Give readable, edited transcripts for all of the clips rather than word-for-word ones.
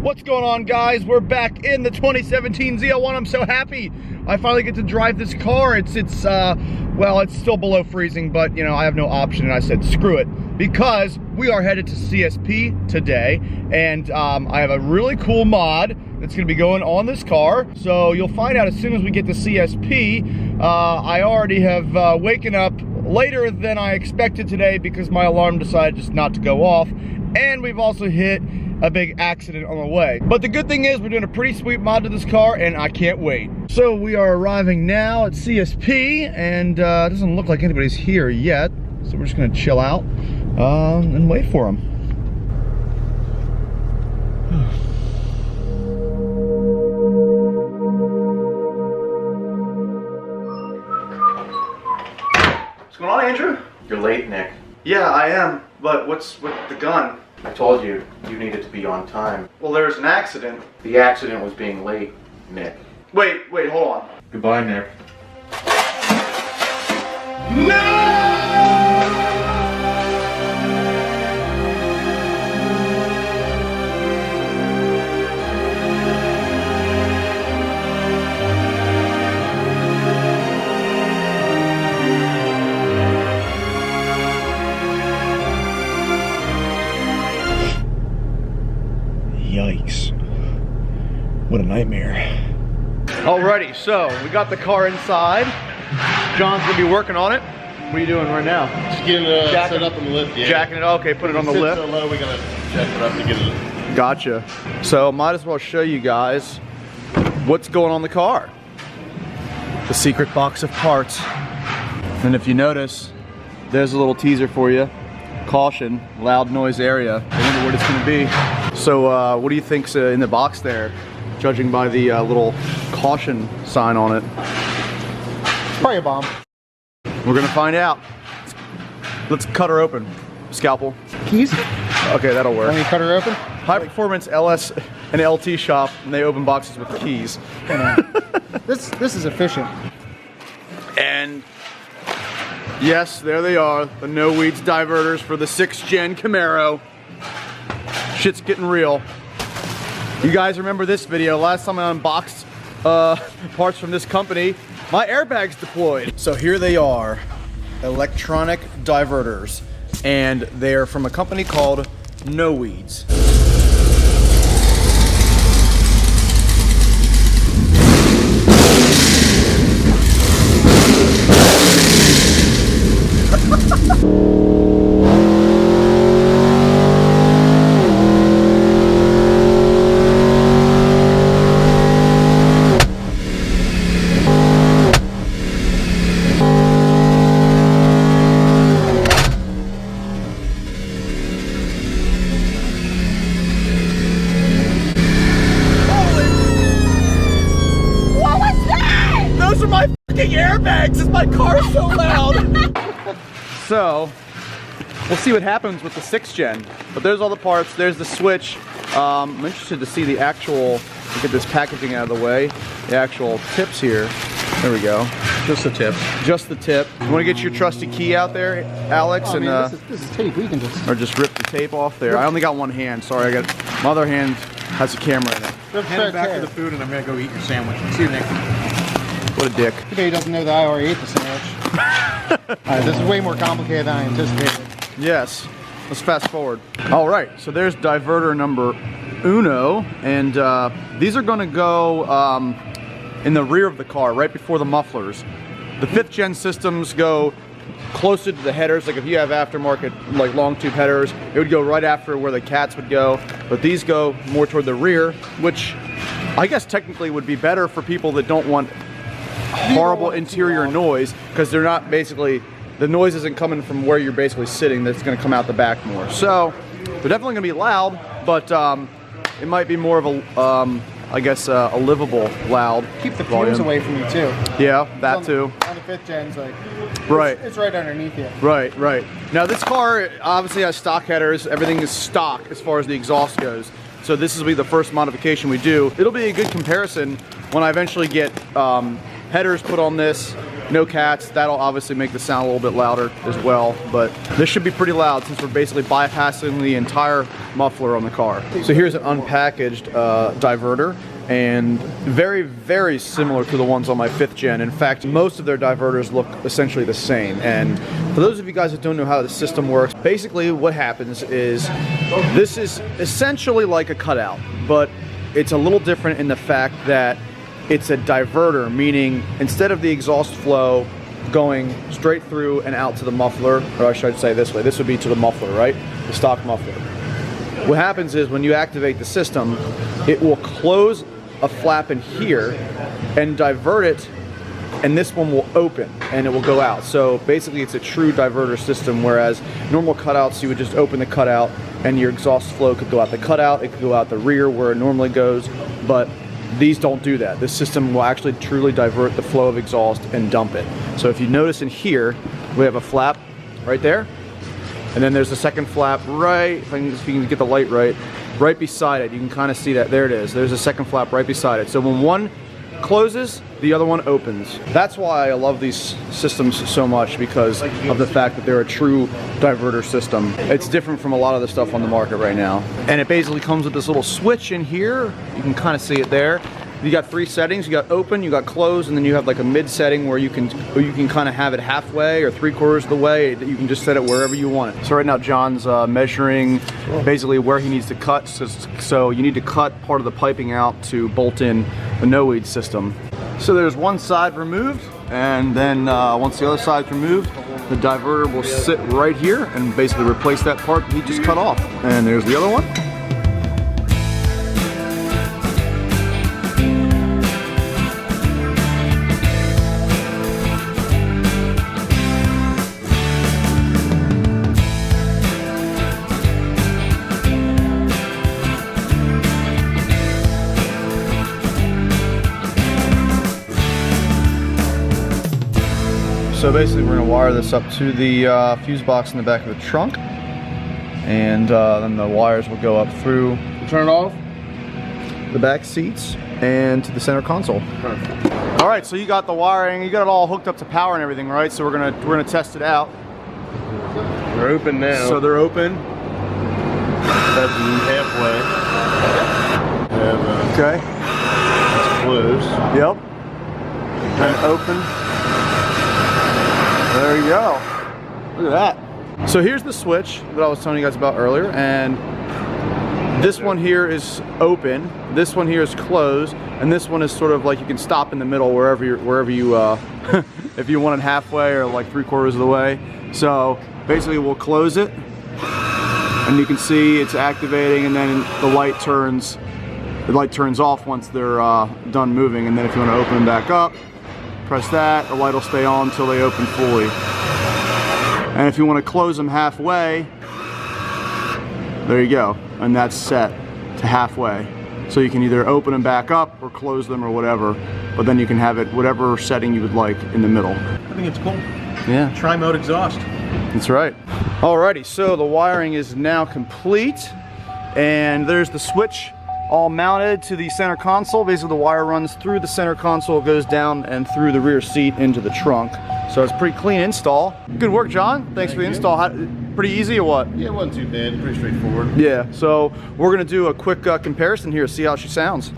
What's going on, guys? We're back in the 2017 ZL1. I'm so happy I finally get to drive this car. It's well, it's still below freezing, but you know, I have no option, and I said screw it, because we are headed to CSP today, and I have a really cool mod that's gonna be going on this car. So you'll find out as soon as we get to CSP. I already have waken up later than I expected today because my alarm decided just not to go off, and we've also hit a big accident on the way. But the good thing is we're doing a pretty sweet mod to this car, and I can't wait. So we are arriving now at CSP, and it doesn't look like anybody's here yet. So we're just gonna chill out and wait for them. What's going on, Andrew? You're late, Nick. Yeah, I am, but what's with the gun? I told you, you needed to be on time. Well, there's an accident. The accident was being late, Nick. Wait, hold on. Goodbye, Nick. No! Yikes. What a nightmare. Alrighty, so we got the car inside. John's gonna be working on it. What are you doing right now? Just getting it set up on the lift, yeah. Jacking it, okay, put it on the lift. So low, we gotta jack it up to get it. Gotcha. So might as well show you guys what's going on the car. The secret box of parts. And if you notice, there's a little teaser for you. Caution, loud noise area. I wonder what it's gonna be. So what do you think's in the box there, judging by the little caution sign on it? It's probably a bomb. We're gonna find out. Let's cut her open. Scalpel. Keys? Okay, that'll work. Let me cut her open? High performance LS and LT shop, and they open boxes with keys. This is efficient. And yes, there they are, the NOWEEDS diverters for the 6th gen Camaro. Shit's getting real. You guys remember this video? Last time I unboxed parts from this company, my airbags deployed. So here they are, electronic diverters, and they're from a company called NOWEEDS. Airbags as my car's so loud. So we'll see what happens with the 6th gen, but there's all the parts, there's the switch. I'm interested to see the actual, get this packaging out of the way, the actual tips here. There we go. Just the tip. Just the tip. You want to get your trusty key out there, Alex? Oh, man, this is tape. We can just... Or just rip the tape off there. I only got one hand, sorry. My other hand has a camera in it. Hand it back to the food, and I'm gonna go eat your sandwich. See you, Nick. What a dick. He doesn't know that I already ate the sandwich. Alright, this is way more complicated than I anticipated. Yes. Let's fast forward. Alright, so there's diverter number uno, and these are going to go in the rear of the car, right before the mufflers. The 5th gen systems go closer to the headers. Like if you have aftermarket, like long tube headers, it would go right after where the cats would go. But these go more toward the rear, which I guess technically would be better for people that don't want horrible interior noise, because they're not basically, the noise isn't coming from where you're basically sitting, that's going to come out the back more. So they're definitely going to be loud, but it might be more of a I guess a livable loud. Keep the volume. fumes away from you too. Yeah, that too. On the 5th gen's like, right. It's right underneath you. Right, right. Now this car obviously has stock headers. Everything is stock as far as the exhaust goes. So this will be the first modification we do. It'll be a good comparison when I eventually get headers put on this No cats. That'll obviously make the sound a little bit louder as well, but this should be pretty loud since we're basically bypassing the entire muffler on the car. So here's an unpackaged diverter, and very, very similar to the ones on my 5th gen. In fact, most of their diverters look essentially the same. And for those of you guys that don't know how the system works, basically what happens is this is essentially like a cutout, but it's a little different in the fact that it's a diverter, meaning instead of the exhaust flow going straight through and out to the muffler, or I should say this way, this would be to the muffler, right? The stock muffler. What happens is when you activate the system, it will close a flap in here and divert it, and this one will open and it will go out. So basically it's a true diverter system, whereas normal cutouts, you would just open the cutout and your exhaust flow could go out the cutout, it could go out the rear where it normally goes, but these don't do that. This system will actually truly divert the flow of exhaust and dump it. So if you notice in here, we have a flap right there, and then there's a second flap right, if you can get the light right beside it. You can kind of see that. There it is. There's a second flap right beside it. So when one closes, the other one opens. That's why I love these systems so much, because of the fact that they're a true diverter system. It's different from a lot of the stuff on the market right now. And it basically comes with this little switch in here. You can kind of see it there. You got 3 settings. You got open, you got close, and then you have like a mid setting where you can kind of have it halfway or 3/4 of the way. That you can just set it wherever you want it. So right now John's measuring basically where he needs to cut. So you need to cut part of the piping out to bolt in the NOWEEDS system. So there's one side removed, and then once the other side's removed, the diverter will sit right here and basically replace that part he just cut off. And there's the other one. So basically we're going to wire this up to the fuse box in the back of the trunk, and then the wires will go up through, turn it off, the back seats and to the center console. Perfect. All right, so you got the wiring, you got it all hooked up to power and everything, right? So we're gonna test it out. They're open now. So they're open. That's halfway. Okay. It's closed. Yep. And open. There you go. Look at that. So here's the switch that I was telling you guys about earlier, and this one here is open, this one here is closed, and this one is sort of like you can stop in the middle wherever you if you want it halfway or like 3/4 of the way. So basically we'll close it, and you can see it's activating, and then the light turns off once they're done moving, and then if you want to open them back up, press that, the light will stay on until they open fully. And if you want to close them halfway, there you go, and that's set to halfway. So you can either open them back up or close them or whatever, but then you can have it whatever setting you would like in the middle. I think it's cool. Yeah. Tri-mode exhaust. That's right. Alrighty, so the wiring is now complete, and there's the switch all mounted to the center console. Basically the wire runs through the center console, goes down and through the rear seat into the trunk. So it's a pretty clean install. Good work, John. Thanks for the install. Pretty easy or what? Yeah, it wasn't too bad. Pretty straightforward. Yeah, so we're gonna do a quick comparison here, see how she sounds.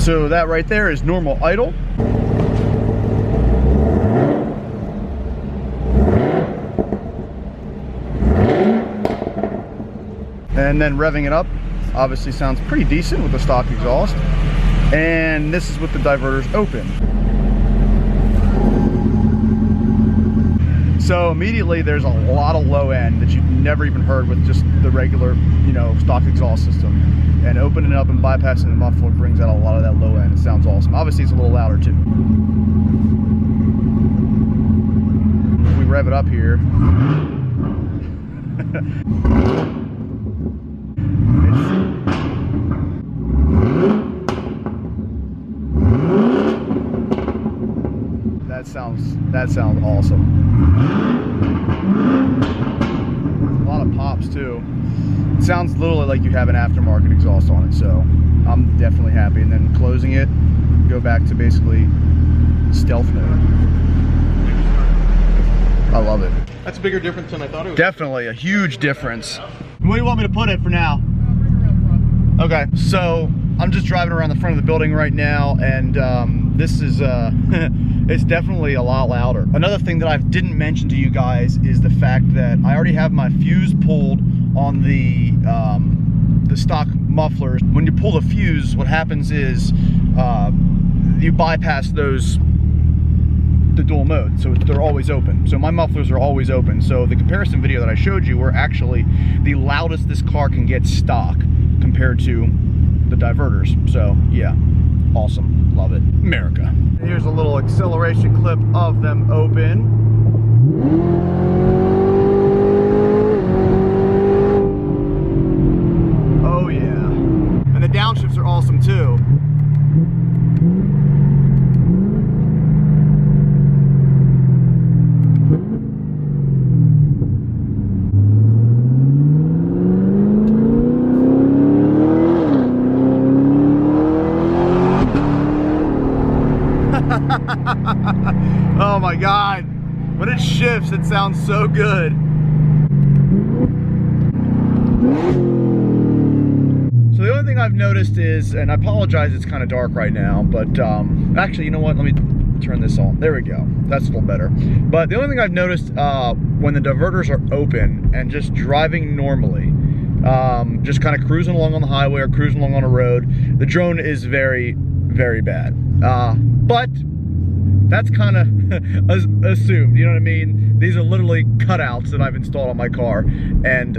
So that right there is normal idle. And then revving it up obviously sounds pretty decent with the stock exhaust. And this is with the diverters open. So immediately there's a lot of low end that you've never even heard with just the regular, stock exhaust system. And opening it up and bypassing the muffler brings out a lot of that low end. It sounds awesome. Obviously it's a little louder too. If we rev it up here. That sounds awesome. A lot of pops too. sounds literally like you have an aftermarket exhaust on it, so I'm definitely happy. And then closing it, go back to basically stealth mode. I love it. That's a bigger difference than I thought it was. Definitely a huge difference. Where do you want me to put it for now? Okay, so I'm just driving around the front of the building right now, and this is it's definitely a lot louder. Another thing that I didn't mention to you guys is the fact that I already have my fuse pulled on the stock mufflers. When you pull the fuse, what happens is you bypass the dual mode, so they're always open. So my mufflers are always open. So the comparison video that I showed you were actually the loudest this car can get stock compared to the diverters. So yeah, awesome, love it, America. Here's a little acceleration clip of them open. Oh yeah, and the downshifts are awesome too. Oh my God, when it shifts, it sounds so good. So the only thing I've noticed is, and I apologize, it's kind of dark right now, but actually, you know what, let me turn this on. There we go, that's a little better. But the only thing I've noticed when the diverters are open and just driving normally, just kind of cruising along on the highway or cruising along on a road, the drone is very, very bad. But that's kind of assumed, you know what I mean? These are literally cutouts that I've installed on my car, and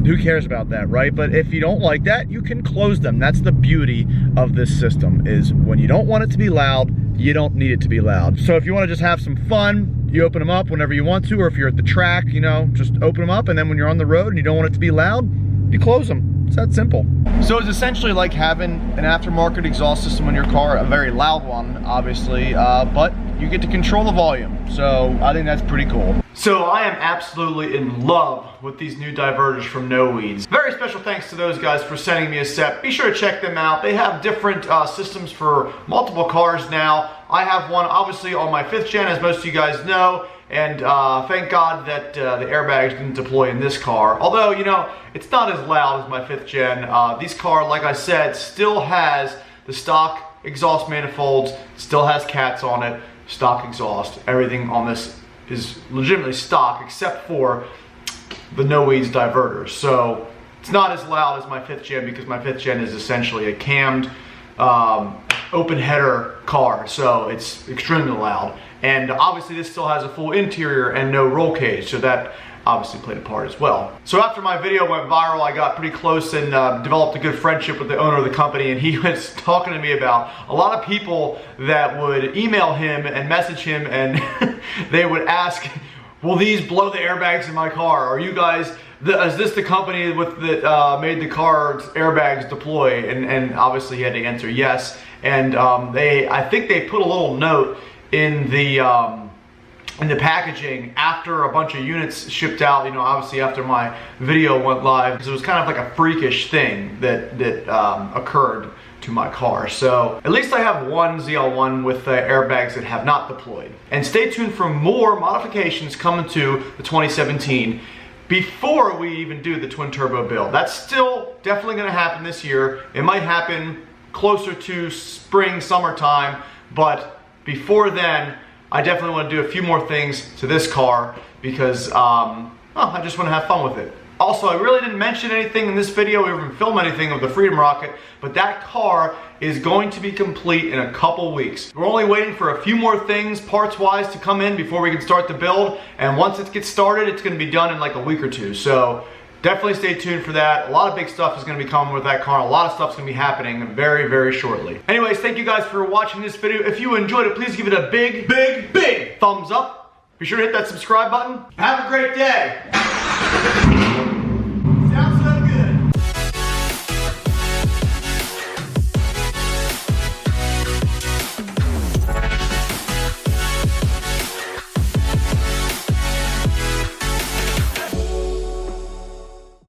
who cares about that, right? But if you don't like that, you can close them. That's the beauty of this system, is when you don't want it to be loud, you don't need it to be loud. So if you want to just have some fun, you open them up whenever you want to, or if you're at the track, you know, just open them up, and then when you're on the road and you don't want it to be loud, you close them. It's that simple. So it's essentially like having an aftermarket exhaust system in your car, a very loud one, obviously, but you get to control the volume. So I think that's pretty cool. So I am absolutely in love with these new diverters from NOWEEDS. Very special thanks to those guys for sending me a set. Be sure to check them out. They have different systems for multiple cars now. I have one obviously on my 5th gen, as most of you guys know. And thank God that the airbags didn't deploy in this car. Although, you know, it's not as loud as my 5th gen. This car, like I said, still has the stock exhaust manifolds, still has cats on it, stock exhaust. Everything on this is legitimately stock except for the NOWEEDS diverters. So it's not as loud as my 5th gen, because my 5th gen is essentially a cammed open header car, so it's extremely loud. And obviously this still has a full interior and no roll cage, so that obviously played a part as well. So after my video went viral, I got pretty close and developed a good friendship with the owner of the company, and he was talking to me about a lot of people that would email him and message him, and they would ask, will these blow the airbags in my car? Are you guys, is this the company with that made the car's airbags deploy? And obviously he had to answer yes. And I think they put a little note in the packaging after a bunch of units shipped out, you know, obviously after my video went live, because it was kind of like a freakish thing that occurred to my car. So at least I have one ZL1 with airbags that have not deployed. And stay tuned for more modifications coming to the 2017 before we even do the twin turbo build. That's still definitely going to happen this year. It might happen closer to spring, summertime, but before then, I definitely want to do a few more things to this car because well, I just want to have fun with it. Also, I really didn't mention anything in this video, we didn't film anything of the Freedom Rocket, but that car is going to be complete in a couple weeks. We're only waiting for a few more things parts-wise to come in before we can start the build, and once it gets started, it's going to be done in like a week or two. So definitely stay tuned for that. A lot of big stuff is going to be coming with that car. A lot of stuff's going to be happening very, very shortly. Anyways, thank you guys for watching this video. If you enjoyed it, please give it a big, big, big thumbs up. Be sure to hit that subscribe button. Have a great day.